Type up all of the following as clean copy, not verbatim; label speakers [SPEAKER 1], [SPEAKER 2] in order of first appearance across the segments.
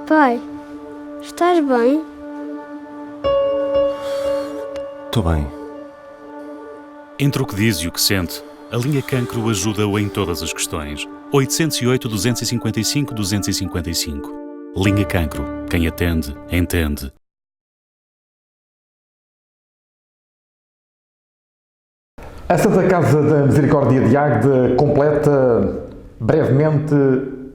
[SPEAKER 1] Pai, estás bem?
[SPEAKER 2] Estou bem.
[SPEAKER 3] Entre o que diz e o que sente, a linha Cancro ajuda-o em todas as questões. 808-255-255. Linha Cancro. Quem atende, entende.
[SPEAKER 4] A Santa Casa da Misericórdia de Águeda completa brevemente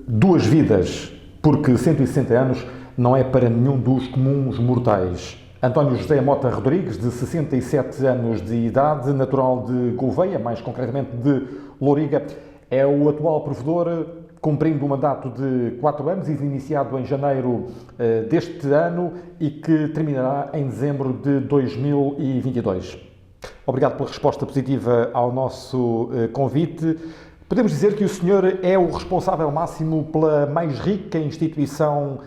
[SPEAKER 4] 2 vidas, porque 160 anos não é para nenhum dos comuns mortais. António José Mota Rodrigues, de 67 anos de idade, natural de Gouveia, mais concretamente de Louriga, é o atual provedor, cumprindo um mandato de 4 anos, iniciado em janeiro deste ano e que terminará em dezembro de 2022. Obrigado pela resposta positiva ao nosso convite. Podemos dizer que o senhor é o responsável máximo pela mais rica instituição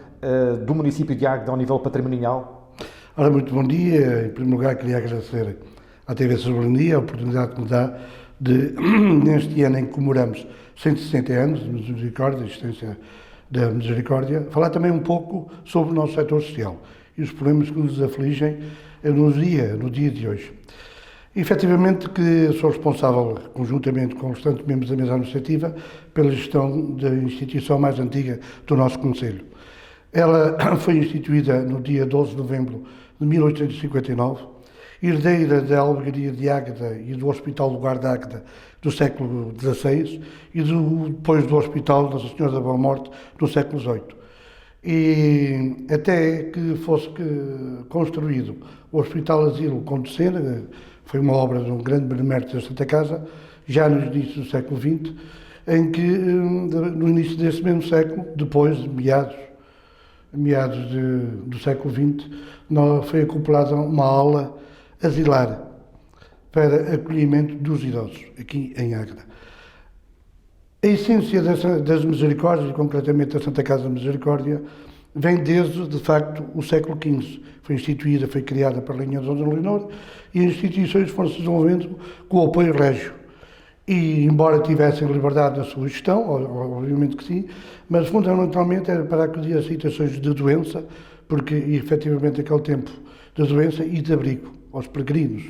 [SPEAKER 4] do município de Águeda ao nível patrimonial?
[SPEAKER 5] Ora, muito bom dia. Em primeiro lugar, queria agradecer à TV Soberania a oportunidade que me dá de, neste ano em que comemoramos 160 anos de Misericórdia, de existência da Misericórdia, falar também um pouco sobre o nosso setor social e os problemas que nos afligem no dia de hoje. Efetivamente que sou responsável, conjuntamente com os restantes membros da mesa administrativa, pela gestão da instituição mais antiga do nosso concelho. Ela foi instituída no dia 12 de novembro de 1859, herdeira da Albergaria de Águeda e do Hospital do Lugar de Águeda do século XVI e depois do Hospital Nossa Senhora da Boa Morte do século XVIII. E até que fosse construído o Hospital Asilo Conde de Sena, foi uma obra de um grande benemérito da Santa Casa, já no início do século XX, em que, no início desse mesmo século, depois, meados do século XX, foi acoplada uma ala asilar para acolhimento dos idosos, aqui em Águeda. A essência das Misericórdias, e concretamente da Santa Casa da Misericórdia, vem desde, de facto, o século XV. Foi instituída, foi criada pela Rainha Dona Leonor e as instituições foram se desenvolvendo com o apoio régio. E, embora tivessem liberdade na sua gestão, obviamente que sim, mas fundamentalmente era para acudir a situações de doença, porque, efetivamente, naquele tempo de doença e de abrigo, aos peregrinos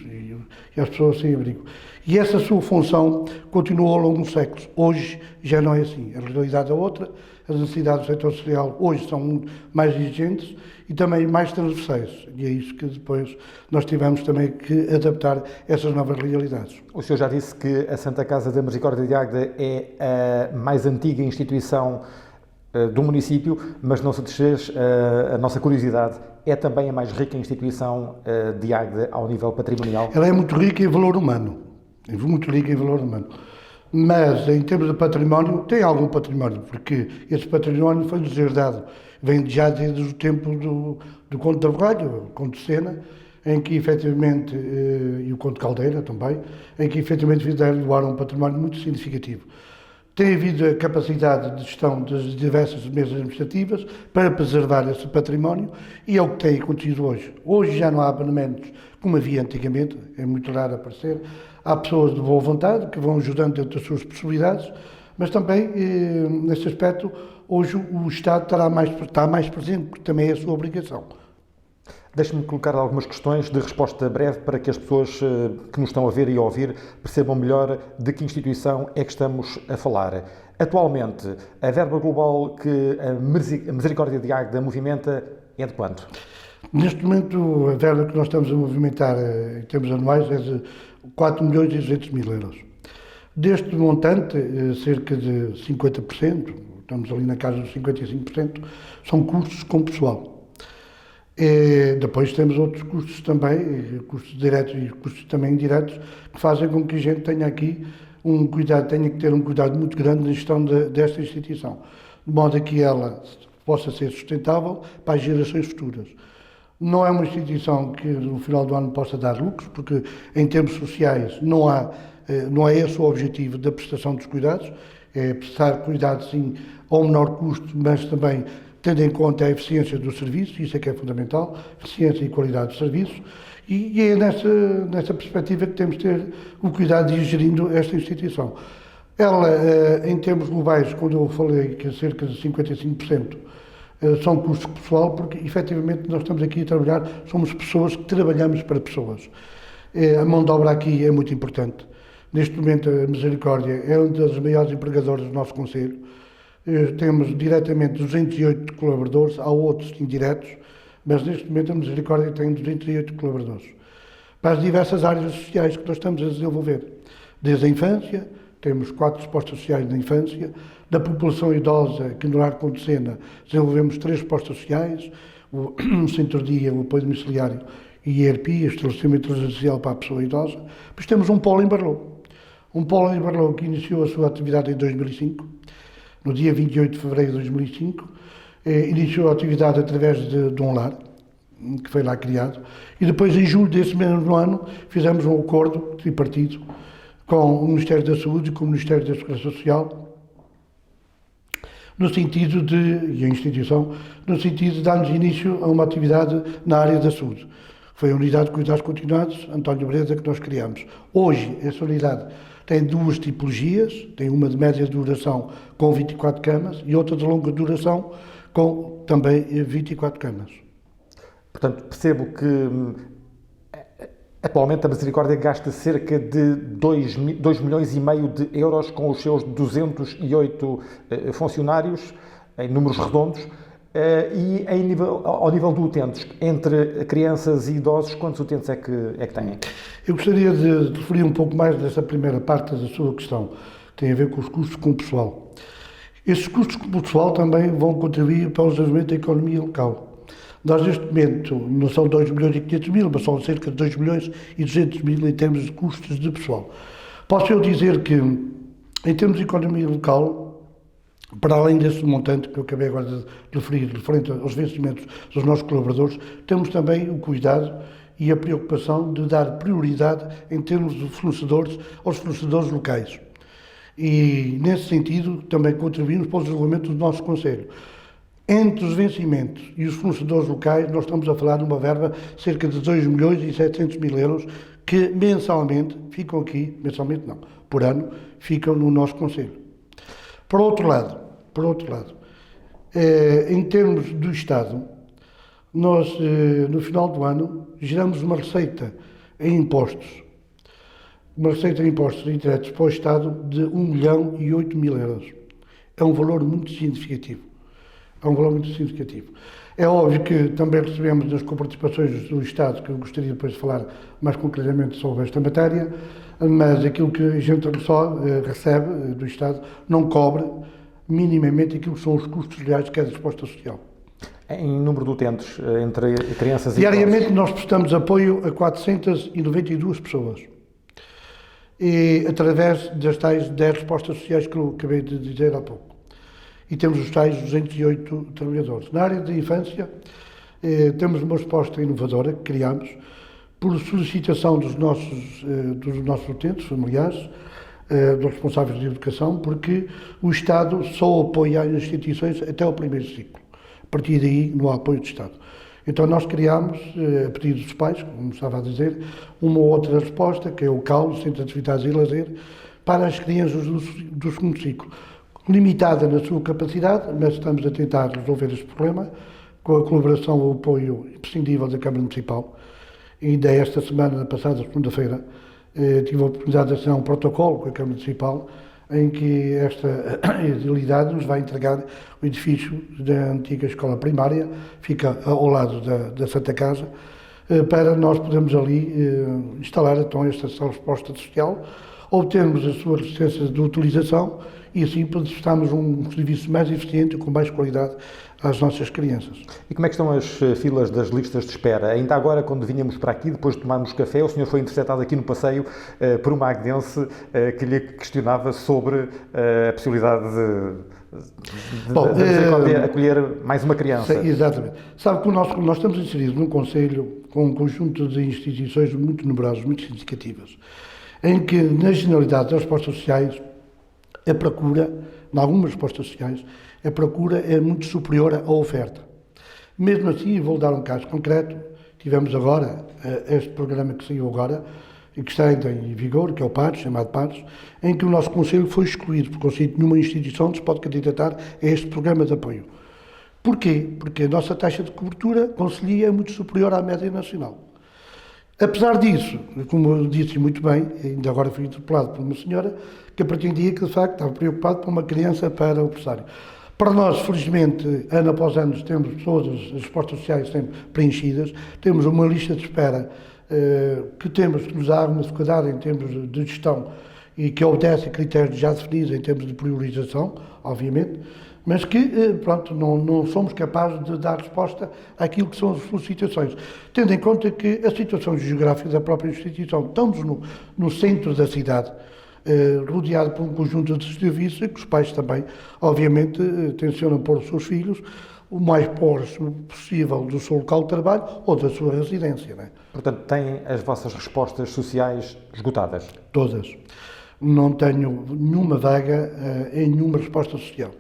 [SPEAKER 5] e às pessoas sem abrigo. E essa sua função continuou ao longo dos séculos. Hoje já não é assim. A realidade é outra. As necessidades do setor social hoje são mais exigentes e também mais transversais. E é isso que depois nós tivemos também que adaptar essas novas realidades.
[SPEAKER 4] O senhor já disse que a Santa Casa da Misericórdia de Águeda é a mais antiga instituição do município, mas não satisfez a nossa curiosidade. É também a mais rica instituição de Águeda ao nível patrimonial?
[SPEAKER 5] Ela é muito rica em valor humano. É muito rica em valor humano. Mas, em termos de património, tem algum património, porque esse património foi-nos herdado. Vem já desde o tempo do Conde de Averralho, o Conde de Sena, em que, efetivamente, e o Conde de Caldeira também, em que, efetivamente, fizeram doar um património muito significativo. Tem havido a capacidade de gestão das diversas mesas administrativas para preservar esse património e é o que tem acontecido hoje. Hoje já não há abonamentos como havia antigamente, é muito raro aparecer. Há pessoas de boa vontade que vão ajudando dentro das suas possibilidades, mas também, nesse aspecto, hoje o Estado está mais presente, porque também é a sua obrigação.
[SPEAKER 4] Deixe-me colocar algumas questões de resposta breve para que as pessoas que nos estão a ver e a ouvir percebam melhor de que instituição é que estamos a falar. Atualmente, a verba global que a Misericórdia de Águeda movimenta é de quanto?
[SPEAKER 5] Neste momento, a verba que nós estamos a movimentar em termos anuais é de 4.200.000 euros. Deste montante, cerca de 50%, estamos ali na casa dos 55%, são custos com pessoal. E depois temos outros custos também, custos diretos e custos também indiretos, que fazem com que a gente tenha aqui tenha que ter um cuidado muito grande na gestão desta instituição, de modo a que ela possa ser sustentável para as gerações futuras. Não é uma instituição que no final do ano possa dar lucros, porque em termos sociais não é esse o objetivo da prestação dos cuidados, é prestar cuidados sim ao menor custo, mas também tendo em conta a eficiência do serviço, isso é que é fundamental, eficiência e qualidade do serviço, e é nessa perspectiva que temos de ter o cuidado de ir gerindo esta instituição. Ela, em termos globais, quando eu falei que cerca de 55% São custos pessoal, porque efetivamente nós estamos aqui a trabalhar, somos pessoas que trabalhamos para pessoas. A mão de obra aqui é muito importante. Neste momento a Misericórdia é um dos maiores empregadores do nosso concelho. Temos diretamente 208 colaboradores, há outros indiretos, mas neste momento a Misericórdia tem 208 colaboradores. Para as diversas áreas sociais que nós estamos a desenvolver. Desde a infância, temos 4 respostas sociais na infância. Da população idosa, que no Lar Conde Sena, desenvolvemos 3 respostas sociais, o centro-dia, o apoio domiciliário e a ERPI, estabelecimento residencial para a pessoa idosa. Depois temos um polo em Barlou. Um polo em Barlou que iniciou a sua atividade em 2005, no dia 28 de fevereiro de 2005, iniciou a atividade através de um lar, que foi lá criado, e depois em julho desse mesmo ano fizemos um acordo tripartido com o Ministério da Saúde e com o Ministério da Segurança Social, no sentido de, e a instituição, no sentido de darmos início a uma atividade na área da saúde. Foi a Unidade de Cuidados Continuados, António Breda, que nós criamos. Hoje, essa unidade tem 2 tipologias, tem uma de média duração com 24 camas e outra de longa duração com também 24 camas.
[SPEAKER 4] Portanto, percebo que atualmente a Misericórdia gasta cerca de 2 milhões e meio de euros com os seus 208 funcionários, em números redondos, e ao nível de utentes, entre crianças e idosos, quantos utentes é que têm?
[SPEAKER 5] Eu gostaria de referir um pouco mais dessa primeira parte da sua questão, que tem a ver com os custos com o pessoal. Esses custos com o pessoal também vão contribuir para o desenvolvimento da economia local. Nós, neste momento, não são 2 milhões e 500 mil, mas são cerca de 2 milhões e 200 mil em termos de custos de pessoal. Posso eu dizer que, em termos de economia local, para além desse montante que eu acabei agora de referir, referente aos vencimentos dos nossos colaboradores, temos também o cuidado e a preocupação de dar prioridade em termos de fornecedores aos fornecedores locais. E, nesse sentido, também contribuímos para o desenvolvimento do nosso concelho. Entre os vencimentos e os fornecedores locais, nós estamos a falar de uma verba de cerca de 2 milhões e 700 mil euros que mensalmente ficam aqui, mensalmente não, por ano, ficam no nosso concelho. Por outro lado, em termos do Estado, nós, no final do ano, geramos uma receita em impostos indiretos para o Estado de 1 milhão e 8 mil euros. É um valor muito significativo. É óbvio que também recebemos as coparticipações do Estado, que eu gostaria depois de falar mais concretamente sobre esta matéria, mas aquilo que a gente só recebe do Estado não cobre minimamente aquilo que são os custos reais que é a resposta social.
[SPEAKER 4] Em número de utentes, entre crianças e
[SPEAKER 5] diariamente nós prestamos apoio a 492 pessoas, e através das tais 10 respostas sociais que eu acabei de dizer há pouco. E temos os tais 208 trabalhadores. Na área da infância, temos uma resposta inovadora que criamos por solicitação dos nossos utentes familiares, dos responsáveis de educação, porque o Estado só apoia as instituições até o primeiro ciclo. A partir daí não há apoio do Estado. Então nós criámos, a pedido dos pais, como estava a dizer, uma outra resposta, que é o CAL, Centro de Atividades e Lazer, para as crianças do segundo ciclo. Limitada na sua capacidade, mas estamos a tentar resolver este problema com a colaboração e o apoio imprescindível da Câmara Municipal. E ainda esta semana, passada segunda-feira, tive a oportunidade de assinar um protocolo com a Câmara Municipal em que esta entidade nos vai entregar o edifício da antiga escola primária, fica ao lado da Santa Casa, para nós podermos ali instalar então esta resposta social, obtermos a sua licença de utilização e assim prestarmos um serviço mais eficiente e com mais qualidade às nossas crianças.
[SPEAKER 4] E como é que estão as filas das listas de espera? Ainda agora, quando vinhamos para aqui, depois de tomarmos café, o senhor foi interceptado aqui no passeio por uma agdense que lhe questionava sobre a possibilidade de acolher mais uma criança.
[SPEAKER 5] Sim, exatamente. Sabe que nós estamos inseridos num concelho com um conjunto de instituições muito numerosas, muito significativas, em que, na generalidade das respostas sociais, a procura, em algumas respostas sociais, a procura é muito superior à oferta. Mesmo assim, vou dar um caso concreto, tivemos agora este programa que saiu agora, e que está ainda em vigor, que é o PADS, chamado PADS, em que o nosso Conselho foi excluído, porque o Conselho de nenhuma instituição se pode candidatar a este programa de apoio. Porquê? Porque a nossa taxa de cobertura conselhia é muito superior à média nacional. Apesar disso, como eu disse muito bem, ainda agora fui interpelado por uma senhora que pretendia que, de facto, estava preocupado com uma criança para o pressário. Para nós, felizmente, ano após ano, temos todas as respostas sociais sempre preenchidas, temos uma lista de espera que temos que nos dar uma dificuldade em termos de gestão e que obedece a critérios já definidos em termos de priorização, obviamente, mas que, pronto, não somos capazes de dar resposta àquilo que são as solicitações, tendo em conta que a situação geográfica da própria instituição, estamos no centro da cidade, rodeado por um conjunto de serviços e que os pais também, obviamente, tencionam pôr os seus filhos o mais próximo possível do seu local de trabalho ou da sua residência. Não é?
[SPEAKER 4] Portanto, têm as vossas respostas sociais esgotadas?
[SPEAKER 5] Todas. Não tenho nenhuma vaga em nenhuma resposta social.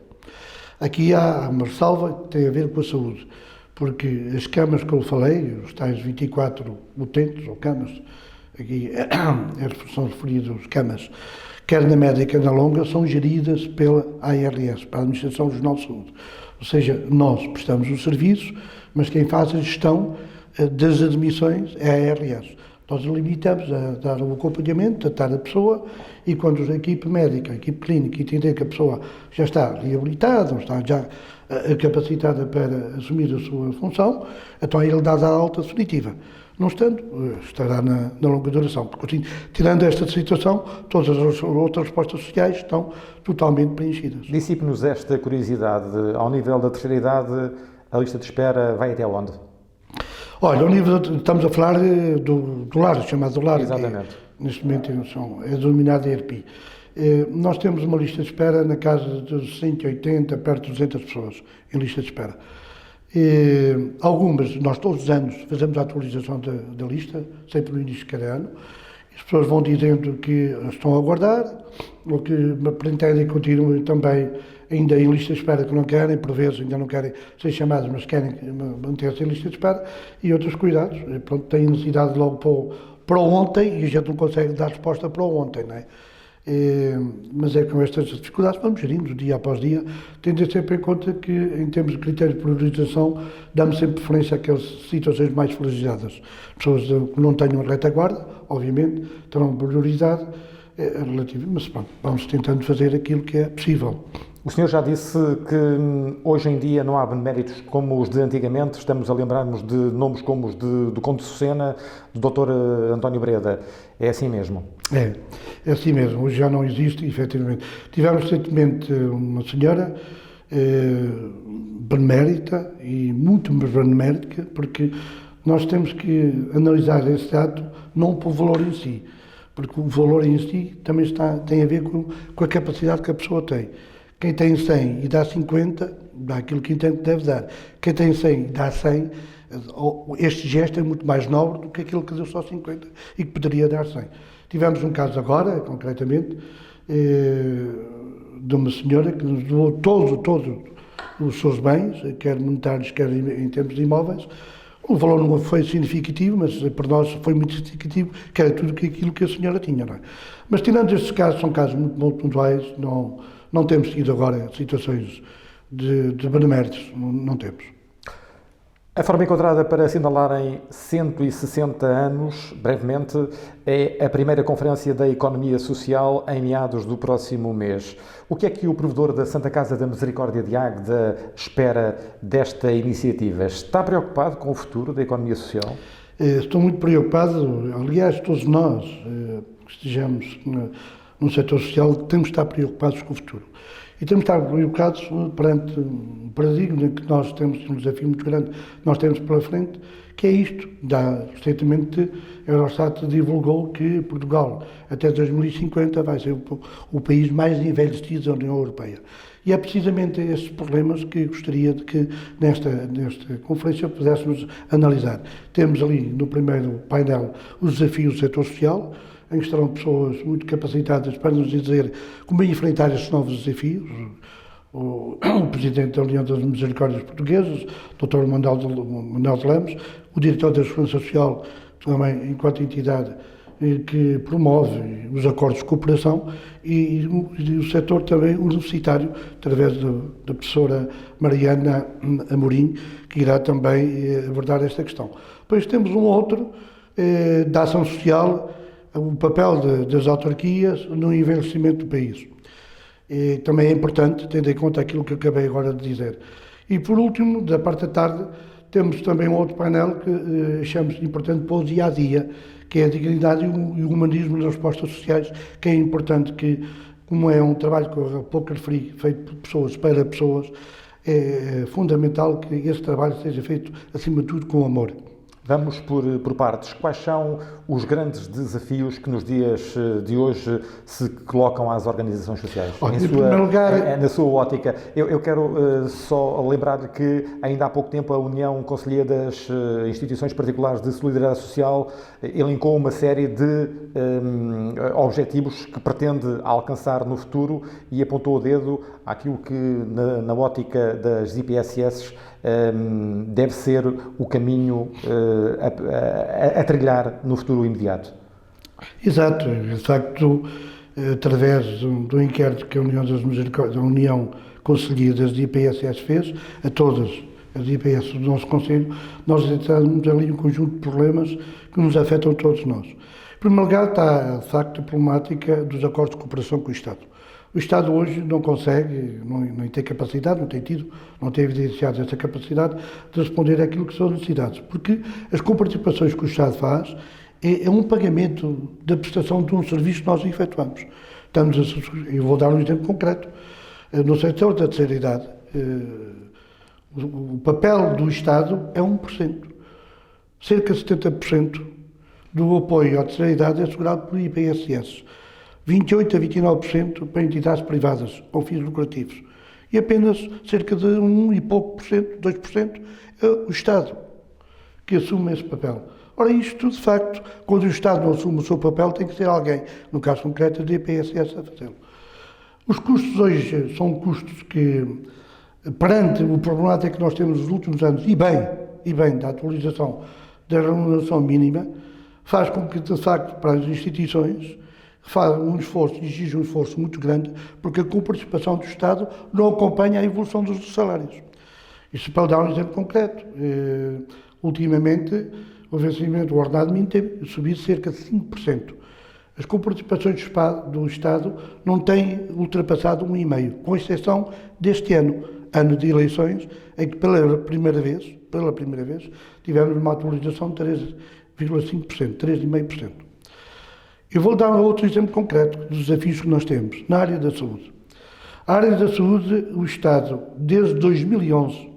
[SPEAKER 5] Aqui há uma ressalva que tem a ver com a saúde, porque as camas que eu falei, os tais 24 utentes ou camas, aqui são referidos camas, quer na média, quer na longa, são geridas pela ARS, para a Administração Regional de Saúde. Ou seja, nós prestamos o serviço, mas quem faz a gestão das admissões é a ARS. Nós limitamos a dar o acompanhamento, a tratar a pessoa e quando a equipe médica, a equipe clínica entender que a pessoa já está reabilitada, ou está já capacitada para assumir a sua função, então é ele dada a alta definitiva. Não estando, estará na longa duração. Porque, assim, tirando esta situação, todas as outras respostas sociais estão totalmente preenchidas.
[SPEAKER 4] Dissipe-nos esta curiosidade. Ao nível da terceira idade, a lista de espera vai até onde?
[SPEAKER 5] Olha, ao nível, estamos a falar do lar, chamado lar,
[SPEAKER 4] exatamente.
[SPEAKER 5] Que neste momento é denominado ERPI. Nós temos uma lista de espera na casa de 180, perto de 200 pessoas em lista de espera. Algumas, nós todos os anos fazemos a atualização da lista, sempre no início de cada ano. As pessoas vão dizendo que estão a aguardar, ou que pretendem continuem também ainda em lista de espera que não querem, por vezes ainda não querem ser chamados, mas querem manter-se em lista de espera, e outros cuidados. Pronto, têm necessidade logo para o ontem, e a gente não consegue dar resposta para o ontem, não é? Mas é com estas dificuldades vamos gerindo dia após dia, tendo sempre em conta que, em termos de critério de priorização, damos sempre preferência àquelas situações mais fragilizadas. Pessoas que não tenham retaguarda, obviamente, terão prioridade relativa, mas pronto, vamos tentando fazer aquilo que é possível.
[SPEAKER 4] O senhor já disse que hoje em dia não há beneméritos como os de antigamente. Estamos a lembrar-nos de nomes como os do Conde de Sena, do Dr. António Breda. É assim mesmo?
[SPEAKER 5] É assim mesmo. Hoje já não existe, efetivamente. Tivemos recentemente uma senhora benemérita e muito benemérita, porque nós temos que analisar esse dado não pelo valor em si, porque o valor em si também tem a ver com a capacidade que a pessoa tem. Quem tem 100 e dá 50, dá aquilo que entende que deve dar. Quem tem 100 e dá 100, este gesto é muito mais nobre do que aquele que deu só 50 e que poderia dar 100. Tivemos um caso agora, concretamente, de uma senhora que nos doou todos os seus bens, quer monetários, quer em termos de imóveis. O valor não foi significativo, mas para nós foi muito significativo, que era tudo aquilo que a senhora tinha. Não é? Mas tirando estes casos, são casos muito pontuais, não temos tido agora situações de beneméritos, não temos.
[SPEAKER 4] A forma encontrada para assinalarem 160 anos, brevemente, é a primeira Conferência da Economia Social em meados do próximo mês. O que é que o provedor da Santa Casa da Misericórdia de Águeda espera desta iniciativa? Está preocupado com o futuro da economia social?
[SPEAKER 5] Estou muito preocupado, aliás, todos nós que estejamos no setor social temos de estar preocupados com o futuro. E temos de estar preocupados perante um paradigma que nós temos um desafio muito grande, nós temos pela frente, que é isto. Recentemente, a Eurostat divulgou que Portugal, até 2050, vai ser o país mais envelhecido da União Europeia. E é precisamente esses problemas que gostaria de que nesta conferência pudéssemos analisar. Temos ali no primeiro painel os desafios do setor social, em que estarão pessoas muito capacitadas para nos dizer como enfrentar estes novos desafios. O Presidente da União das Misericórdias Portuguesas, Dr. Manuel de Lemos, o Diretor da Segurança Social, também enquanto entidade que promove os acordos de cooperação e o setor também universitário, através da professora Mariana Amorim, que irá também abordar esta questão. Depois temos um outro, da ação social, o papel das autarquias no envelhecimento do país. Também é importante, tendo em conta aquilo que eu acabei agora de dizer. E por último, da parte da tarde, temos também um outro painel que achamos importante para o dia a dia, que é a dignidade e o humanismo nas respostas sociais, que é importante que, como é um trabalho que eu há pouco referi, feito por pessoas para pessoas, é fundamental que esse trabalho seja feito, acima de tudo, com amor.
[SPEAKER 4] Vamos por partes. Quais são os grandes desafios que nos dias de hoje se colocam às organizações sociais?
[SPEAKER 5] Em primeiro lugar,
[SPEAKER 4] na sua ótica. Eu quero só lembrar que ainda há pouco tempo a União Conselhia das Instituições Particulares de Solidariedade Social elencou uma série de objetivos que pretende alcançar no futuro e apontou o dedo àquilo que, na ótica das IPSS, deve ser o caminho a trilhar no futuro imediato.
[SPEAKER 5] Exato. De facto, através do inquérito que a União Conselhia das IPSS fez, a todas as IPSS do nosso Conselho, nós detectamos ali um conjunto de problemas que nos afetam a todos nós. Em primeiro lugar, está, de facto, a problemática dos acordos de cooperação com o Estado. O Estado hoje não consegue, não tem capacidade, não tem evidenciado essa capacidade de responder àquilo que são necessidades, porque as comparticipações que o Estado faz é um pagamento da prestação de um serviço que nós efetuamos. Eu vou dar um exemplo concreto. No setor da terceira idade, o papel do Estado é 1%. Cerca de 70% do apoio à terceira idade é assegurado por IPSS. 28% a 29% para entidades privadas com fins lucrativos. E apenas cerca de 1 e pouco por cento, 2%, é o Estado que assume esse papel. Ora, isto, de facto, quando o Estado não assume o seu papel, tem que ser alguém, no caso concreto, da IPSS, a fazê-lo. Os custos hoje são custos que, perante o problemático que nós temos nos últimos anos, e bem da atualização da remuneração mínima, faz com que, de facto, para as instituições, exige um esforço muito grande, porque a comparticipação do Estado não acompanha a evolução dos salários. Isto para dar um exemplo concreto. Ultimamente, o vencimento do ordenado mínimo teve subido cerca de 5%. As comparticipações do Estado não têm ultrapassado 1,5%, com exceção deste ano de eleições, em que pela primeira vez, tivemos uma atualização de 3,5%, 3,5%. Eu vou dar outro exemplo concreto dos desafios que nós temos na área da saúde. A área da saúde, o Estado, desde 2011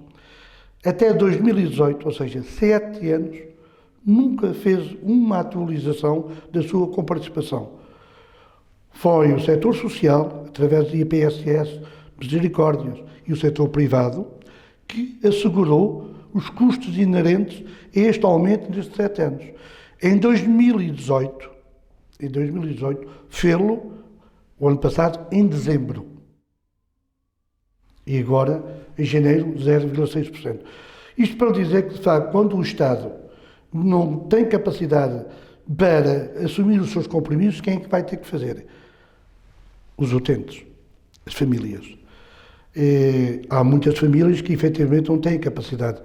[SPEAKER 5] até 2018, ou seja, 7 anos, nunca fez uma atualização da sua comparticipação. Foi o setor social, através de IPSS, Misericórdias e o setor privado, que assegurou os custos inerentes a este aumento nestes 7 anos. Em 2018, fê-lo, o ano passado, em dezembro. E agora, em janeiro, 0,6%. Isto para dizer que, de facto, quando o Estado não tem capacidade para assumir os seus compromissos, quem é que vai ter que fazer? Os utentes, as famílias. Há muitas famílias que, efetivamente, não têm capacidade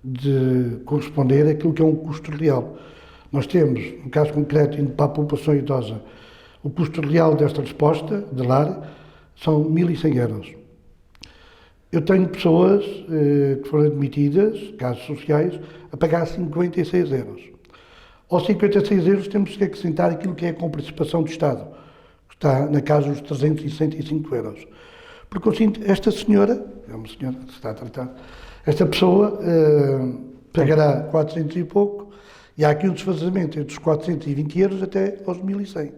[SPEAKER 5] de corresponder àquilo que é um custo real. Nós temos, no caso concreto, indo para a população idosa, o custo real desta resposta de lar são 1.100 euros. Eu tenho pessoas que foram admitidas, casos sociais, a pagar 56 euros. Aos 56 euros temos que acrescentar aquilo que é a comparticipação do Estado, que está na casa dos 365 euros. Porque eu sinto, esta senhora, é uma senhora que se está a tratar, esta pessoa pagará 400 e pouco, e há aqui um desfazamento entre os 420 euros até aos 1.100.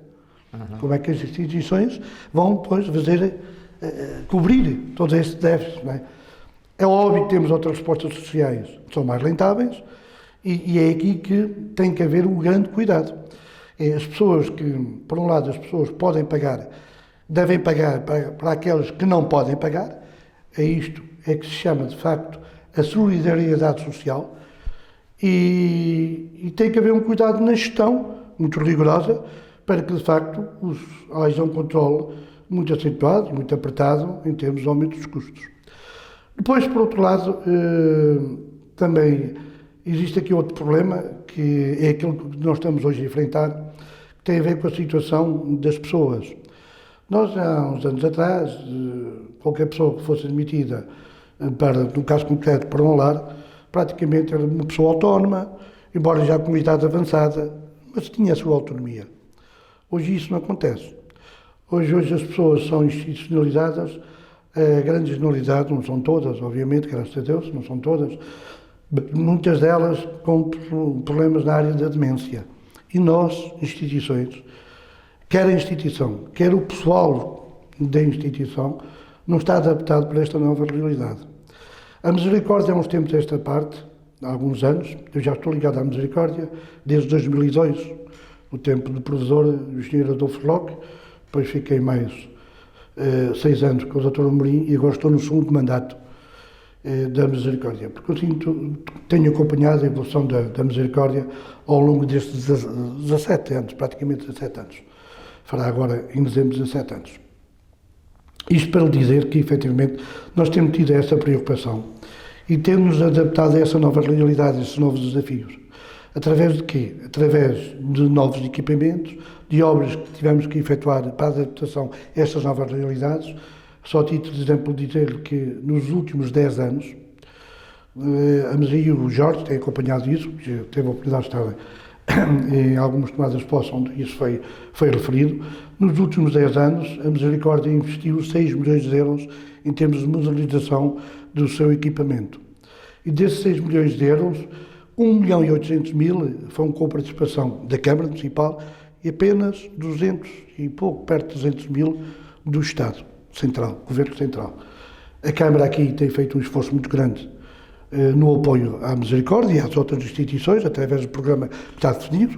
[SPEAKER 5] Como é que as instituições vão depois fazer, cobrir todo este déficit? Não é? É óbvio que temos outras respostas sociais que são mais rentáveis e é aqui que tem que haver um grande cuidado. As pessoas que, por um lado, as pessoas podem pagar, devem pagar para aqueles que não podem pagar. Isto é que se chama, de facto, a solidariedade social. E tem que haver um cuidado na gestão muito rigorosa, para que, de facto, haja um controle muito acentuado e muito apertado em termos de aumento dos custos. Depois, por outro lado, também existe aqui outro problema, que é aquele que nós estamos hoje a enfrentar, que tem a ver com a situação das pessoas. Nós, há uns anos atrás, qualquer pessoa que fosse admitida, no caso concreto, para um lar, praticamente era uma pessoa autónoma, embora já com idade avançada, mas tinha a sua autonomia. Hoje isso não acontece. Hoje as pessoas são institucionalizadas, a grande generalidade, não são todas, obviamente, graças a Deus, não são todas, muitas delas com problemas na área da demência. E nós, instituições, quer a instituição, quer o pessoal da instituição, não está adaptado para esta nova realidade. A Misericórdia, há uns tempos desta parte, há alguns anos, eu já estou ligado à Misericórdia, desde 2002, o tempo do professor o Sr. Adolfo Locke, depois fiquei mais 6 anos com o Dr. Amorim e agora estou no segundo mandato da Misericórdia, porque eu tenho acompanhado a evolução da Misericórdia ao longo destes 17 anos, praticamente 17 anos. Fará agora, em dezembro, 17 anos. Isto para lhe dizer que, efetivamente, nós temos tido essa preocupação e temos adaptado a essa nova realidade, a esses novos desafios. Através de quê? Através de novos equipamentos, de obras que tivemos que efetuar para a adaptação a estas novas realidades. Só a título de exemplo dizer que nos últimos 10 anos, a Maria e o Jorge têm acompanhado isso, teve a oportunidade de estar em algumas tomadas de posse onde isso foi referido. Nos últimos 10 anos, a Misericórdia investiu 6 milhões de euros em termos de modernização do seu equipamento. E desses 6 milhões de euros, 1.800.000 foram com a participação da Câmara Municipal e apenas 200 e pouco, perto de 200.000 do Estado Central, Governo Central. A Câmara aqui tem feito um esforço muito grande no apoio à Misericórdia e às outras instituições, através do programa que está definido.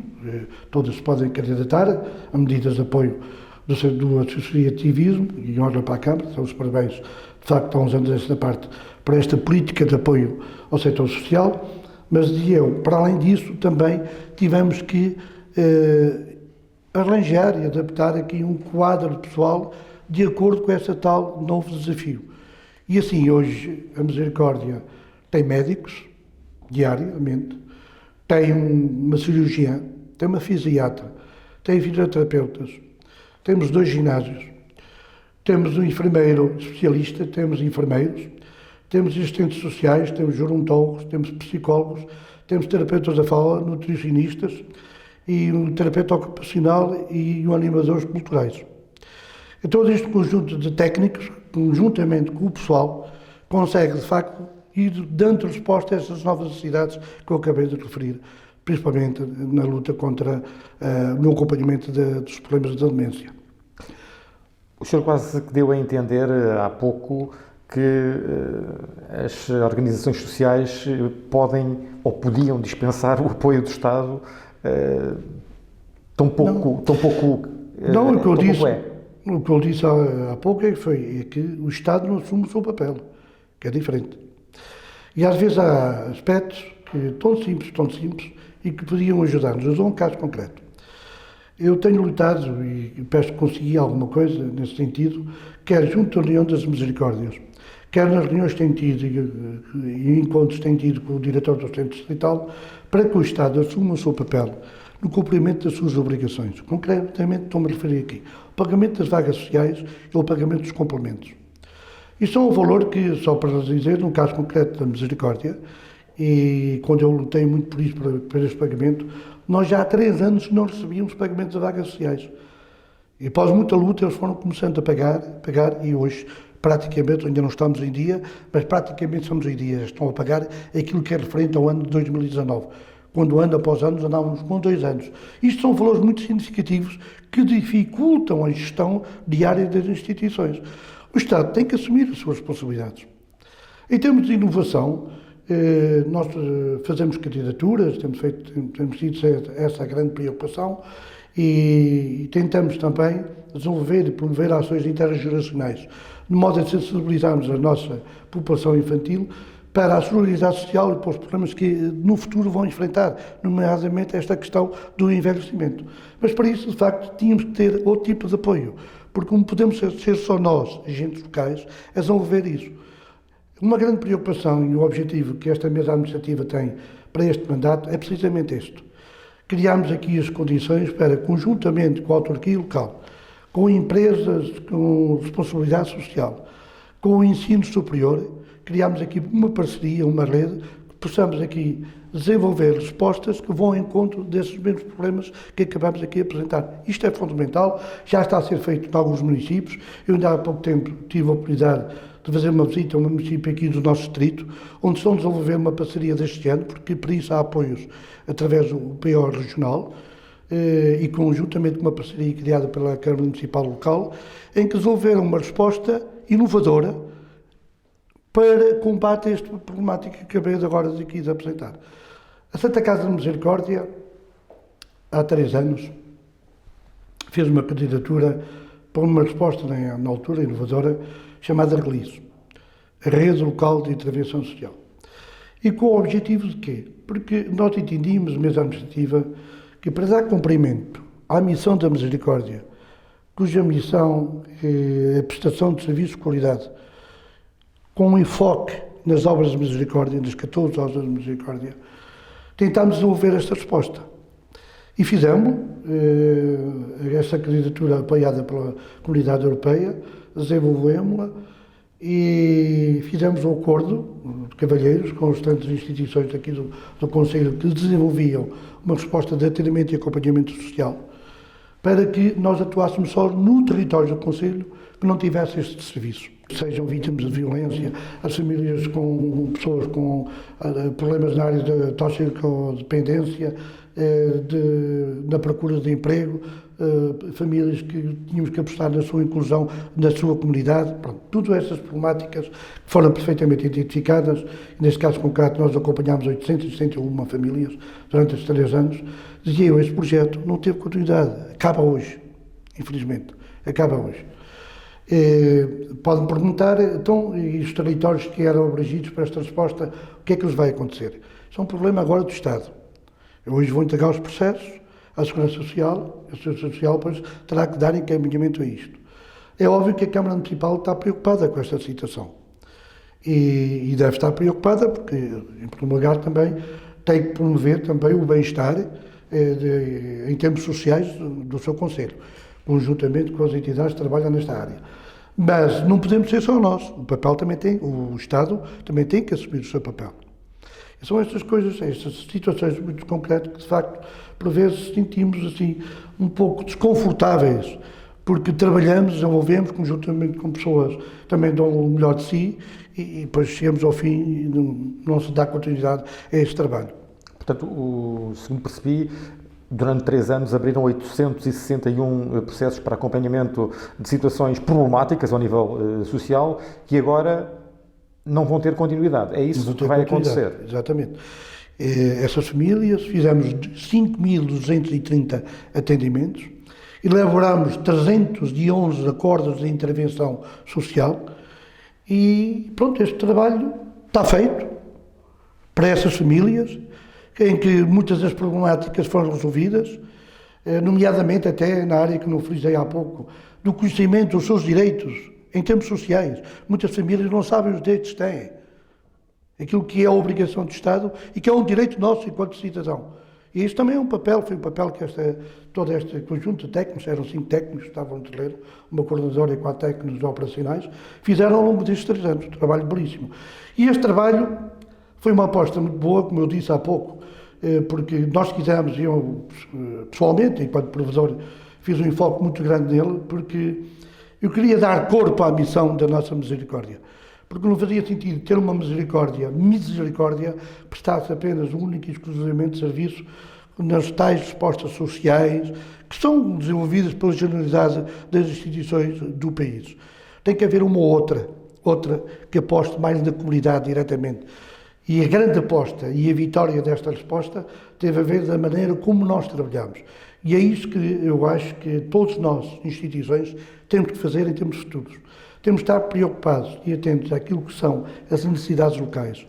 [SPEAKER 5] Todas se podem candidatar a medidas de apoio do associativismo e honra para a Câmara. Então, os parabéns, de facto, há uns anos desta parte, para esta política de apoio ao setor social. Mas, para além disso, também tivemos que arranjar e adaptar aqui um quadro pessoal de acordo com esse tal novo desafio. E assim, hoje, a Misericórdia tem médicos, diariamente, tem uma cirurgiã, tem uma fisiatra, tem fisioterapeutas, temos 2 ginásios, temos um enfermeiro especialista, temos enfermeiros, temos assistentes sociais, temos gerontólogos, temos psicólogos, temos terapeutas da fala, nutricionistas, e um terapeuta ocupacional e um animadores culturais. E todo este conjunto de técnicos, conjuntamente com o pessoal, consegue, de facto, ir dando resposta a essas novas necessidades que eu acabei de referir, principalmente na luta contra, no acompanhamento dos problemas da demência.
[SPEAKER 4] O senhor quase que deu a entender há pouco que as organizações sociais podem ou podiam dispensar o apoio do Estado tão pouco
[SPEAKER 5] não, o que eu disse há pouco é que o Estado não assume o seu papel, que é diferente. E às vezes há aspectos que tão simples, e que podiam ajudar-nos. Eu dou um caso concreto. Eu tenho lutado e peço que consegui alguma coisa nesse sentido, quer junto à União das Misericórdias, quer nas reuniões que tenho tido e encontros que tenho tido com o diretor do Centro Distrital, para que o Estado assuma o seu papel no cumprimento das suas obrigações. Concretamente, estou-me a referir aqui ao pagamento das vagas sociais e ao pagamento dos complementos. Isto é um valor que, só para dizer, no caso concreto da Misericórdia, e quando eu lutei muito por isso, para este pagamento, nós já há 3 anos não recebíamos pagamentos de vagas sociais. E após muita luta, eles foram começando a pagar, e hoje, praticamente, ainda não estamos em dia, mas praticamente estamos em dia. Estão a pagar aquilo que é referente ao ano de 2019. Quando ano após ano andávamos com 2 anos. Isto são valores muito significativos que dificultam a gestão diária das instituições. O Estado tem que assumir as suas responsabilidades. Em termos de inovação, nós fazemos candidaturas, temos tido essa grande preocupação e tentamos também desenvolver e promover ações intergeracionais, de modo a sensibilizarmos a nossa população infantil para a solidariedade social e para os problemas que no futuro vão enfrentar, nomeadamente esta questão do envelhecimento. Mas para isso, de facto, tínhamos que ter outro tipo de apoio, porque não podemos ser só nós, agentes locais, a desenvolver isso. Uma grande preocupação e o objetivo que esta mesa administrativa tem para este mandato é precisamente este. Criámos aqui as condições para, conjuntamente com a autarquia local, com empresas com responsabilidade social, com o ensino superior, criámos aqui uma parceria, uma rede, que possamos aqui desenvolver respostas que vão ao encontro desses mesmos problemas que acabamos aqui a apresentar. Isto é fundamental, já está a ser feito em alguns municípios. Eu ainda há pouco tempo tive a oportunidade de fazer uma visita a um município aqui do nosso distrito, onde estão a desenvolver uma parceria deste ano, porque para isso há apoios através do PO regional, e conjuntamente com uma parceria criada pela Câmara Municipal Local, em que desenvolveram uma resposta inovadora para combate a esta problemática que acabei agora de apresentar. A Santa Casa de Misericórdia, há 3 anos, fez uma candidatura para uma resposta, na altura, inovadora, chamada RELISO, a Rede Local de Intervenção Social. E com o objetivo de quê? Porque nós entendíamos, mesa administrativa, que para dar cumprimento à missão da Misericórdia, cuja missão é a prestação de serviços de qualidade, com um enfoque nas obras de misericórdia, nas 14 obras de misericórdia, tentámos desenvolver esta resposta. E fizemos essa candidatura apoiada pela Comunidade Europeia, desenvolvemos-la e fizemos um acordo de cavalheiros com as restantes instituições aqui do Conselho que desenvolviam uma resposta de atendimento e acompanhamento social para que nós atuássemos só no território do Conselho que não tivesse este serviço. Sejam vítimas de violência, as famílias com pessoas com problemas na área da toxicodependência, na procura de emprego, famílias que tínhamos que apostar na sua inclusão na sua comunidade. Pronto, todas essas problemáticas foram perfeitamente identificadas. Neste caso concreto, nós acompanhámos 861 famílias durante estes 3 anos. Dizia eu, este projeto não teve continuidade. Acaba hoje, infelizmente. Acaba hoje. Podem perguntar, então, e os territórios que eram abrangidos para esta resposta, o que é que lhes vai acontecer? Isso é um problema agora do Estado. Eu hoje vou entregar os processos à Segurança Social, a Segurança Social depois terá que dar encaminhamento a isto. É óbvio que a Câmara Municipal está preocupada com esta situação. E deve estar preocupada porque, em primeiro lugar, também tem que promover também o bem-estar em termos sociais do seu Conselho, conjuntamente com as entidades que trabalham nesta área. Mas não podemos ser só nós. O Estado também tem que assumir o seu papel. E são estas coisas, estas situações muito concretas que, de facto, por vezes sentimos assim um pouco desconfortáveis, porque trabalhamos, desenvolvemos conjuntamente com pessoas que também dão o melhor de si e depois chegamos ao fim e não se dá continuidade a este trabalho.
[SPEAKER 4] Portanto, segundo percebi, durante 3 anos abriram 861 processos para acompanhamento de situações problemáticas ao nível social que agora não vão ter continuidade. É isso que vai acontecer.
[SPEAKER 5] Exatamente. Essas famílias, fizemos 5.230 atendimentos, elaboramos 311 acordos de intervenção social e pronto, este trabalho está feito para essas famílias, em que muitas das problemáticas foram resolvidas, nomeadamente até na área que não frisei há pouco, do conhecimento dos seus direitos em termos sociais. Muitas famílias não sabem os direitos que têm, aquilo que é a obrigação do Estado e que é um direito nosso enquanto cidadão. E isto também é foi um papel que todo este conjunto de técnicos, eram 5 técnicos que estavam no terreno, uma coordenadora e 4 técnicos operacionais, fizeram ao longo destes 3 anos, um trabalho belíssimo. E este trabalho foi uma aposta muito boa, como eu disse há pouco, porque nós quisemos, eu pessoalmente, enquanto professor, fiz um enfoque muito grande nele, porque eu queria dar corpo à missão da nossa misericórdia. Porque não fazia sentido ter uma misericórdia prestasse apenas, único e exclusivamente serviço nas tais respostas sociais que são desenvolvidas pela generalidade das instituições do país. Tem que haver uma outra que aposte mais na comunidade diretamente. E a grande aposta e a vitória desta resposta teve a ver da maneira como nós trabalhamos. E é isso que eu acho que todos nós, instituições, temos que fazer em termos futuros. Temos de estar preocupados e atentos àquilo que são as necessidades locais.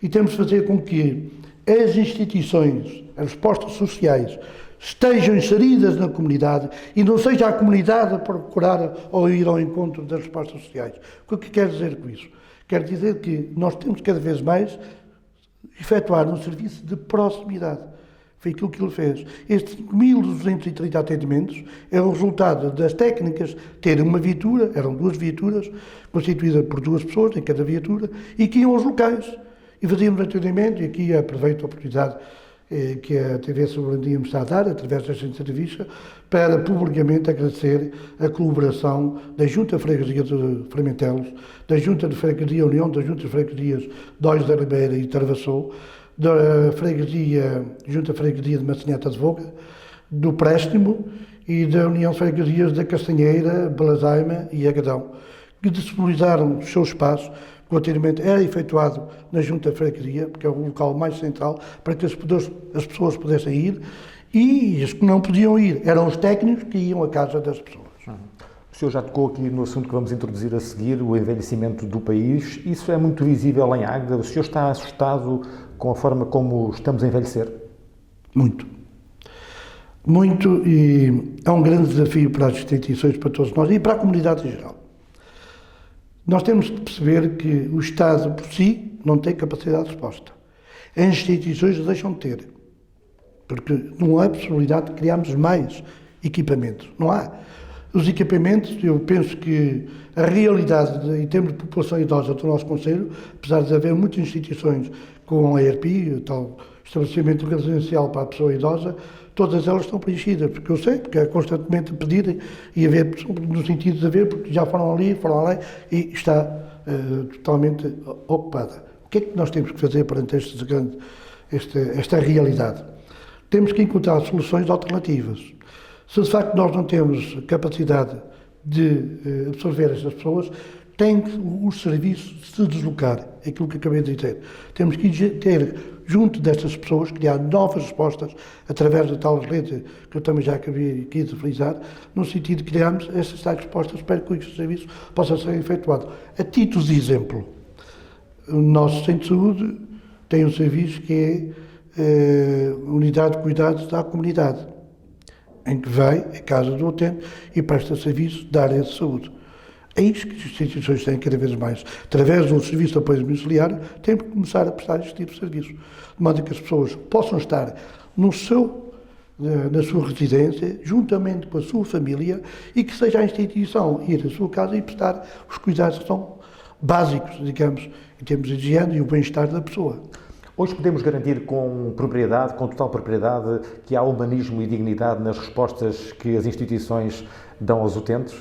[SPEAKER 5] E temos de fazer com que as instituições, as respostas sociais, estejam inseridas na comunidade e não seja a comunidade a procurar ou ir ao encontro das respostas sociais. O que quer dizer com isso? Quer dizer que nós temos cada vez mais efetuar um serviço de proximidade. Foi aquilo que ele fez. Estes 5.230 atendimentos é o resultado das técnicas terem uma viatura, eram 2 viaturas, constituídas por 2 pessoas em cada viatura, e que iam aos locais. E fazíamos atendimento, e aqui aproveito a oportunidade que a TV Soberania me está a dar, através desta entrevista, para publicamente agradecer a colaboração da Junta de Freguesia de Frementelos, da Junta de Freguesia União, das Juntas de Freguesias de Olhos da Ribeira e Tarvassou, da Junta de Freguesia de Massinhata de Voga, do Préstimo e da União de Freguesias da Castanheira, Balasaima e Agadão, que disponibilizaram o seu espaço. O atendimento era efetuado na Junta de Freguesia, porque é o local mais central, para que as pessoas pudessem ir, e os que não podiam ir eram os técnicos que iam à casa das pessoas.
[SPEAKER 4] O senhor já tocou aqui no assunto que vamos introduzir a seguir, o envelhecimento do país. Isso é muito visível em Águeda. O senhor está assustado com a forma como estamos a envelhecer?
[SPEAKER 5] Muito. Muito, e é um grande desafio para as instituições, para todos nós e para a comunidade em geral. Nós temos que perceber que o Estado, por si, não tem capacidade de resposta. As instituições deixam de ter, porque não há possibilidade de criarmos mais equipamentos. Não há. Os equipamentos, eu penso que a realidade, em termos de população idosa do nosso Conselho, apesar de haver muitas instituições com a ERP, o tal estabelecimento residencial para a pessoa idosa, todas elas estão preenchidas, porque eu sei, porque é constantemente a pedirem e a ver, no sentido de haver, porque já foram ali e está totalmente ocupada. O que é que nós temos que fazer perante esta realidade? Temos que encontrar soluções alternativas. Se de facto nós não temos capacidade de absorver estas pessoas, tem que o serviço se deslocar, é aquilo que acabei de dizer. Temos que ter, junto destas pessoas, criar novas respostas, através da tal rede que eu também já acabei aqui de frisar, no sentido de criarmos essas tais respostas para que o serviço possa ser efetuado. A título de exemplo, o nosso centro de saúde tem um serviço que é Unidade de Cuidados da Comunidade, em que vai à casa do utente e presta serviço da área de saúde. É isso que as instituições têm cada vez mais. Através do serviço de apoio domiciliário, têm que começar a prestar este tipo de serviço. De modo que as pessoas possam estar na sua residência, juntamente com a sua família, e que seja a instituição ir à sua casa e prestar os cuidados que são básicos, digamos, em termos de higiene e o bem-estar da pessoa.
[SPEAKER 4] Hoje podemos garantir com propriedade, com total propriedade, que há humanismo e dignidade nas respostas que as instituições dão aos utentes?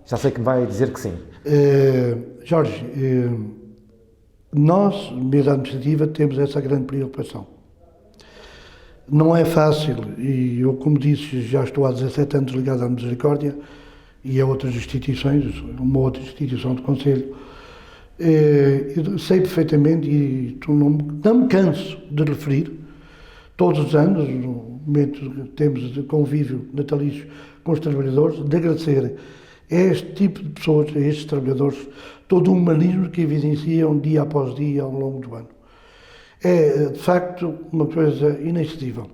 [SPEAKER 4] Já sei que me vai dizer que sim.
[SPEAKER 5] Jorge, nós, mesa administrativa, temos essa grande preocupação. Não é fácil, e eu, como disse, já estou há 17 anos ligado à Misericórdia e a outras instituições, uma outra instituição do Conselho. Eu sei perfeitamente, e não me canso de referir, todos os anos, no momento que temos de convívio natalício com os trabalhadores, de agradecer a este tipo de pessoas, a estes trabalhadores, todo o humanismo que evidenciam dia após dia ao longo do ano. É, de facto, uma coisa inexcedível.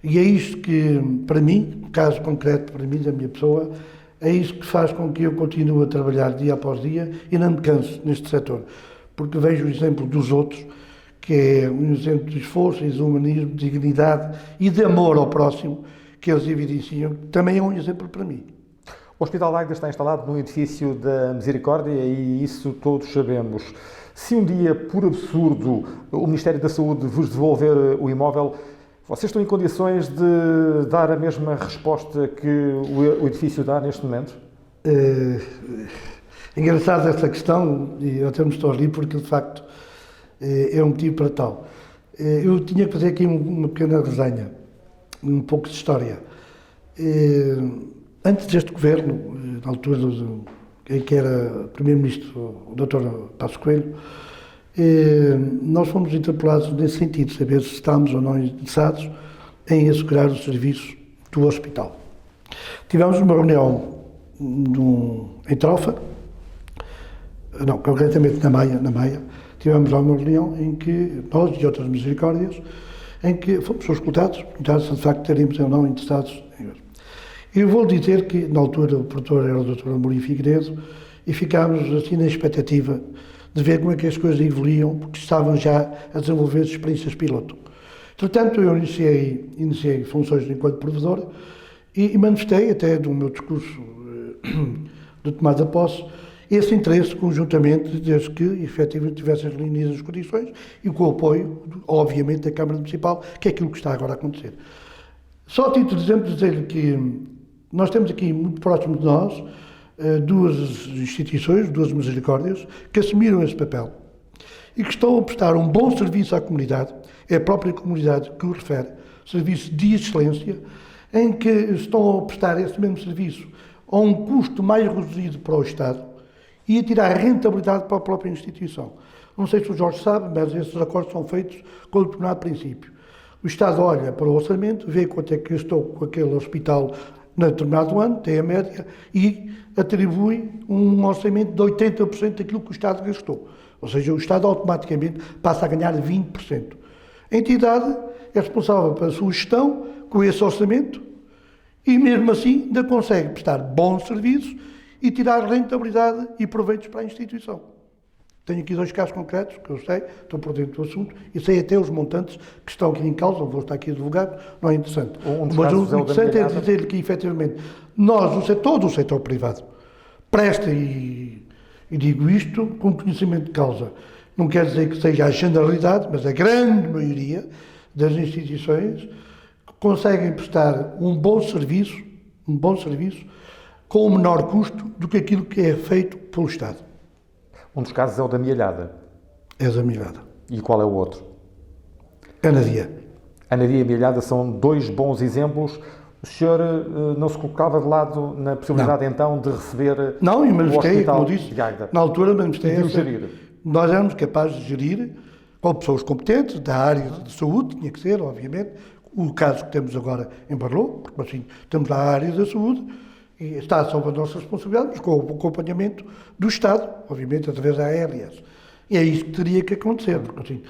[SPEAKER 5] E é isto que, para mim, caso concreto para mim, da minha pessoa, é isso que faz com que eu continue a trabalhar dia após dia e não me canse neste setor. Porque vejo o exemplo dos outros, que é um exemplo de esforço, de humanismo, de dignidade e de amor ao próximo, que eles evidenciam, também é um exemplo para mim.
[SPEAKER 4] O Hospital de Águeda está instalado no edifício da Misericórdia e isso todos sabemos. Se um dia, por absurdo, o Ministério da Saúde vos devolver o imóvel, vocês estão em condições de dar a mesma resposta que o edifício dá neste momento?
[SPEAKER 5] Engraçada essa questão, e eu até me estou a rir porque, de facto, é um motivo para tal. Eu tinha que fazer aqui uma pequena resenha, um pouco de história. Antes deste governo, na altura em que era Primeiro-Ministro o Dr. Passos Coelho, nós fomos interpelados nesse sentido, saber se estamos ou não interessados em assegurar os serviços do hospital. Tivemos uma reunião em Trofa, não, concretamente na Maia, tivemos lá uma reunião em que nós e outras misericórdias, em que fomos escutados, de facto teríamos ou não interessados em ver. Eu vou dizer que, na altura, o produtor era o Dr. Amorim Figueiredo e ficámos assim na expectativa de ver como é que as coisas evoluíam, porque estavam já a desenvolver experiências piloto. Entretanto, eu iniciei funções enquanto provedor e manifestei, até no meu discurso de tomada de posse, esse interesse conjuntamente, desde que efetivamente tivessem reunidas as condições e com o apoio, obviamente, da Câmara Municipal, que é aquilo que está agora a acontecer. Só a título de exemplo, dizer que nós temos aqui, muito próximo de nós, duas instituições, duas misericórdias, que assumiram esse papel e que estão a prestar um bom serviço à comunidade, é a própria comunidade que o refere, serviço de excelência, em que estão a prestar esse mesmo serviço a um custo mais reduzido para o Estado e a tirar rentabilidade para a própria instituição. Não sei se o Jorge sabe, mas esses acordos são feitos com um determinado princípio. O Estado olha para o orçamento, vê quanto é que gastou com aquele hospital no determinado ano, tem a média, e atribui um orçamento de 80% daquilo que o Estado gastou. Ou seja, o Estado automaticamente passa a ganhar 20%. A entidade é responsável pela sua gestão com esse orçamento e, mesmo assim, ainda consegue prestar bons serviços e tirar rentabilidade e proveitos para a instituição. Tenho aqui dois casos concretos, que eu sei, estou por dentro do assunto, e sei até os montantes que estão aqui em causa, não vou estar aqui a divulgar, não é interessante. Mas o interessante é dizer que, efetivamente, nós, todo o setor privado, presta, e digo isto com conhecimento de causa, não quer dizer que seja a generalidade, mas a grande maioria das instituições conseguem prestar um bom serviço, com um menor custo do que aquilo que é feito pelo Estado.
[SPEAKER 4] Um dos casos é o da Mialhada.
[SPEAKER 5] É da Mialhada.
[SPEAKER 4] E qual é o outro?
[SPEAKER 5] Anadia.
[SPEAKER 4] Anadia e Mialhada são dois bons exemplos. O senhor não se colocava de lado na possibilidade, então, de receber
[SPEAKER 5] não, e manifestei,
[SPEAKER 4] como
[SPEAKER 5] disse,
[SPEAKER 4] de Águeda?
[SPEAKER 5] Na altura manifestei
[SPEAKER 4] de gerir.
[SPEAKER 5] Nós éramos capazes de gerir com pessoas competentes da área de saúde, tinha que ser, obviamente, o caso que temos agora em Barlou, porque assim, temos lá a área da saúde, e está sob a nossa responsabilidade, mas com o acompanhamento do Estado, obviamente, através da ALS. E é isso que teria que acontecer, porque assim,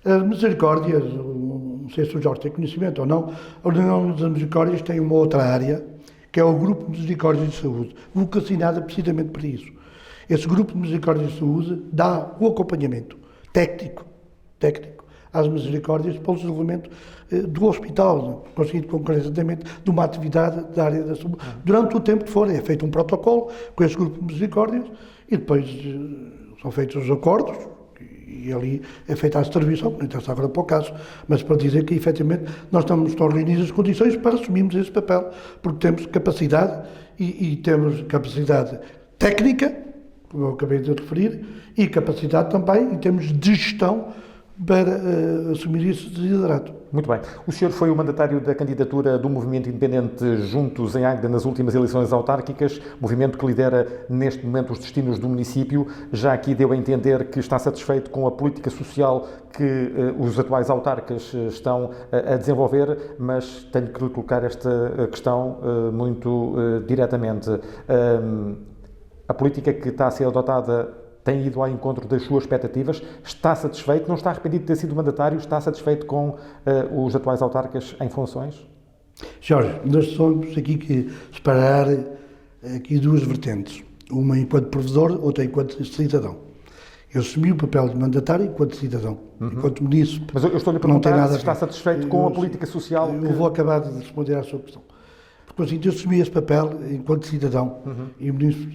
[SPEAKER 5] as misericórdias, não sei se o Jorge tem conhecimento ou não, a União das Misericórdias tem uma outra área, que é o Grupo de Misericórdias de Saúde, vocacionada precisamente para isso. Esse Grupo de Misericórdias de Saúde dá o acompanhamento técnico, às misericórdias para o desenvolvimento do hospital, conseguido concretamente de uma atividade da área da saúde. Durante o tempo que for, é feito um protocolo com esse grupo de misericórdias e depois são feitos os acordos e ali é feita a distribuição, não interessa agora para o caso, mas para dizer que efetivamente nós estamos reunidas as condições para assumirmos esse papel, porque temos capacidade e temos capacidade técnica, como eu acabei de referir, e capacidade também em termos de gestão para assumir esse desiderato.
[SPEAKER 4] Muito bem. O senhor foi o mandatário da candidatura do movimento independente Juntos em Águeda nas últimas eleições autárquicas, movimento que lidera neste momento os destinos do município. Já aqui deu a entender que está satisfeito com a política social que os atuais autarcas estão a desenvolver, mas tenho que lhe colocar esta questão muito diretamente. A política que está a ser adotada tem ido ao encontro das suas expectativas? Está satisfeito? Não está arrependido de ter sido mandatário? Está satisfeito com os atuais autarcas em funções?
[SPEAKER 5] Jorge, nós temos aqui que separar aqui duas vertentes. Uma enquanto provedor, outra enquanto cidadão. Eu assumi o papel de mandatário enquanto cidadão, enquanto munícipe.
[SPEAKER 4] Mas eu estou-lhe a perguntar se está satisfeito com a política social.
[SPEAKER 5] Eu vou acabar de responder à sua questão. Porque assim, eu assumi esse papel enquanto cidadão e munícipe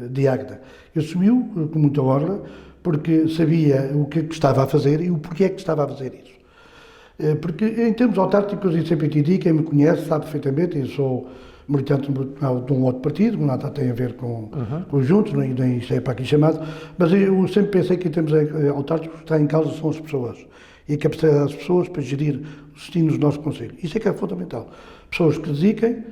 [SPEAKER 5] de Águeda. Eu assumi-o com muita honra, porque sabia o que estava a fazer e o porquê é que estava a fazer isso. Porque em termos autárquicos, eu sempre entendi, quem me conhece sabe perfeitamente, eu sou militante de um outro partido, nada tem a ver com os Juntos, nem sei para aqui chamado, mas eu sempre pensei que em termos autárquicos, o que está em causa são as pessoas e a capacidade das pessoas para gerir os destinos do nosso Conselho. Isso é que é fundamental. Pessoas que dediquem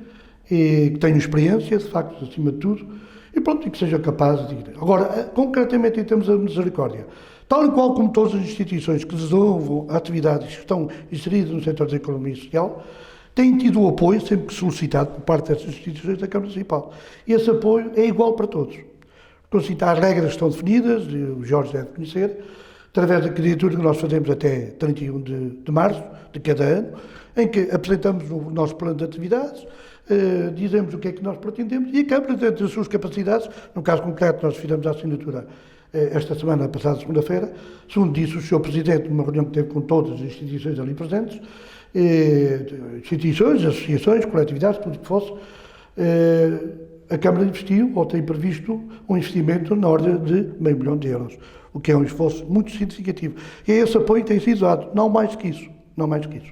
[SPEAKER 5] e que tenham experiência, de facto, acima de tudo, e pronto, e que sejam capazes de ir. Agora, concretamente em termos de misericórdia, tal e qual como todas as instituições que desenvolvam atividades que estão inseridas no setor da economia social, têm tido o apoio, sempre que solicitado, por parte dessas instituições da Câmara Municipal. E esse apoio é igual para todos. Estou a citar, as regras estão definidas, e o Jorge deve conhecer, através da candidatura que nós fazemos até 31 de março de cada ano, em que apresentamos o nosso plano de atividades, dizemos o que é que nós pretendemos e a Câmara, dentro das suas capacidades, no caso concreto nós fizemos a assinatura esta semana, passada segunda-feira, segundo disse o Sr. Presidente, numa reunião que teve com todas as instituições ali presentes, instituições, associações, coletividades, tudo o que fosse, a Câmara investiu, ou tem previsto, um investimento na ordem de €500 mil, o que é um esforço muito significativo. E esse apoio tem sido dado, não mais que isso, não mais que isso.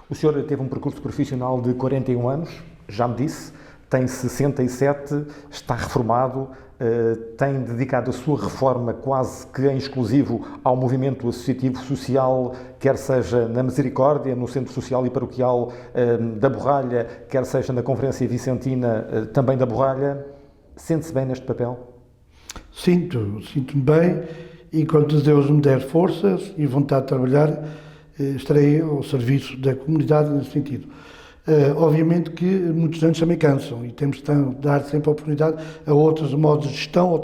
[SPEAKER 4] O senhor teve um percurso profissional de 41 anos, já me disse, tem 67, está reformado, tem dedicado a sua reforma quase que em exclusivo ao movimento associativo social, quer seja na Misericórdia, no Centro Social e Paroquial da Borralha, quer seja na Conferência Vicentina também da Borralha. Sente-se bem neste papel?
[SPEAKER 5] Sinto-me bem e quando Deus me der forças e vontade de trabalhar, estarei ao serviço da comunidade nesse sentido. Obviamente que muitos anos também cansam e temos de dar sempre a oportunidade a outros modos de gestão,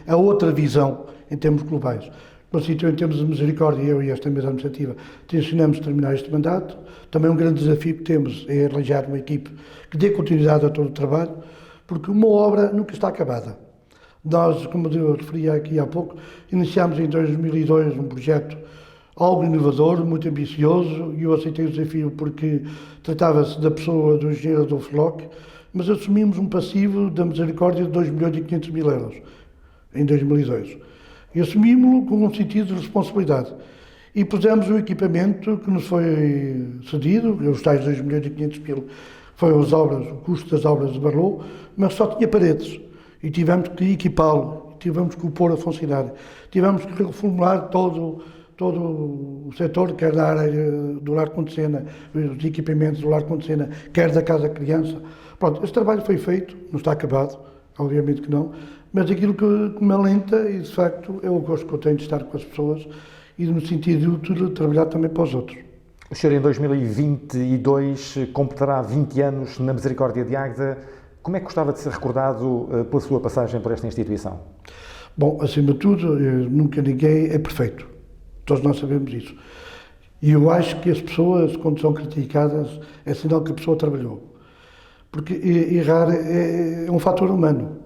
[SPEAKER 5] a outra visão em termos globais. Mas em termos de Misericórdia, eu e esta mesa administrativa tencionamos terminar este mandato. Também um grande desafio que temos é arranjar uma equipe que dê continuidade a todo o trabalho, porque uma obra nunca está acabada. Nós, como eu referia aqui há pouco, iniciámos em 2002 um projeto algo inovador, muito ambicioso, e eu aceitei o desafio porque tratava-se da pessoa do engenheiro Adolfo Locke, mas assumimos um passivo da Misericórdia de €2.500.000 em 2002. E assumimos-lo com um sentido de responsabilidade. E pusemos o equipamento que nos foi cedido, os tais €2.500.000, foi o custo das obras de Barlou, mas só tinha paredes. E tivemos que equipá-lo, tivemos que o pôr a funcionar, tivemos que reformular todo o setor, quer da área do lar conde cena, os equipamentos do lar conde cena, quer da Casa Criança. Pronto, esse trabalho foi feito, não está acabado, obviamente que não, mas aquilo que me alenta, e de facto é o gosto que eu tenho de estar com as pessoas e de me sentir útil de trabalhar também para os outros.
[SPEAKER 4] O senhor em 2022 completará 20 anos na Misericórdia de Águeda. Como é que gostava de ser recordado pela sua passagem por esta instituição?
[SPEAKER 5] Bom, acima de tudo, nunca ninguém é perfeito. Todos nós sabemos isso. E eu acho que as pessoas, quando são criticadas, é sinal que a pessoa trabalhou. Porque errar é um fator humano.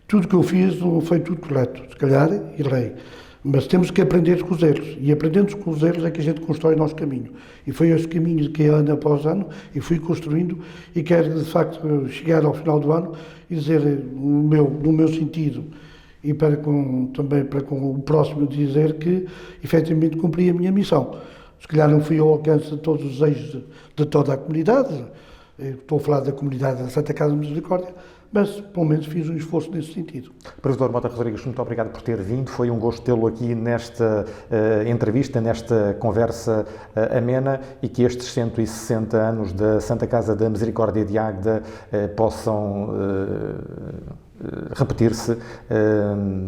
[SPEAKER 5] Tudo que eu fiz não foi tudo correto. Se calhar, errei. Mas temos que aprender com os erros. E aprendendo com os erros é que a gente constrói o nosso caminho. E foi esse caminho que ano após ano e fui construindo e quero, de facto, chegar ao final do ano e dizer, no meu sentido, e também para com o próximo dizer que efetivamente cumpri a minha missão. Se calhar não fui ao alcance de todos os eixos de toda a comunidade, estou a falar da comunidade da Santa Casa de Misericórdia, mas pelo menos fiz um esforço nesse sentido.
[SPEAKER 4] Professor Mota Rodrigues, muito obrigado por ter vindo, foi um gosto tê-lo aqui nesta entrevista, nesta conversa amena e que estes 160 anos da Santa Casa da Misericórdia de Águeda possam repetir-se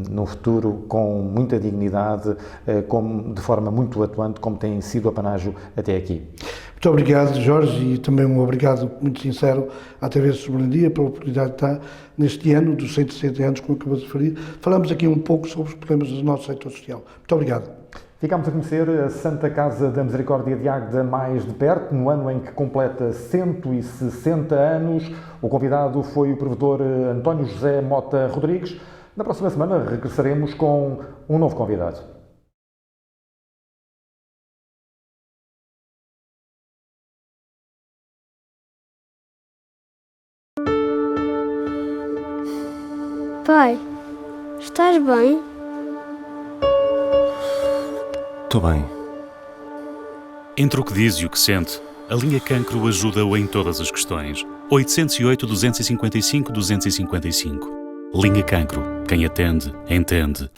[SPEAKER 4] no futuro com muita dignidade, de forma muito atuante, como tem sido o apanágio até aqui.
[SPEAKER 5] Muito obrigado, Jorge, e também um obrigado muito sincero à TV de Soberania pela oportunidade de estar neste ano dos 160 anos, como acabou de referir. Falamos aqui um pouco sobre os problemas do nosso setor social. Muito obrigado.
[SPEAKER 4] Ficámos a conhecer a Santa Casa da Misericórdia de Águeda mais de perto, no ano em que completa 160 anos. O convidado foi o provedor António José Mota Rodrigues. Na próxima semana regressaremos com um novo convidado.
[SPEAKER 1] Pai, estás bem?
[SPEAKER 2] Estou bem.
[SPEAKER 3] Entre o que diz e o que sente, a linha Cancro ajuda-o em todas as questões. 808 255 255. Linha Cancro. Quem atende, entende.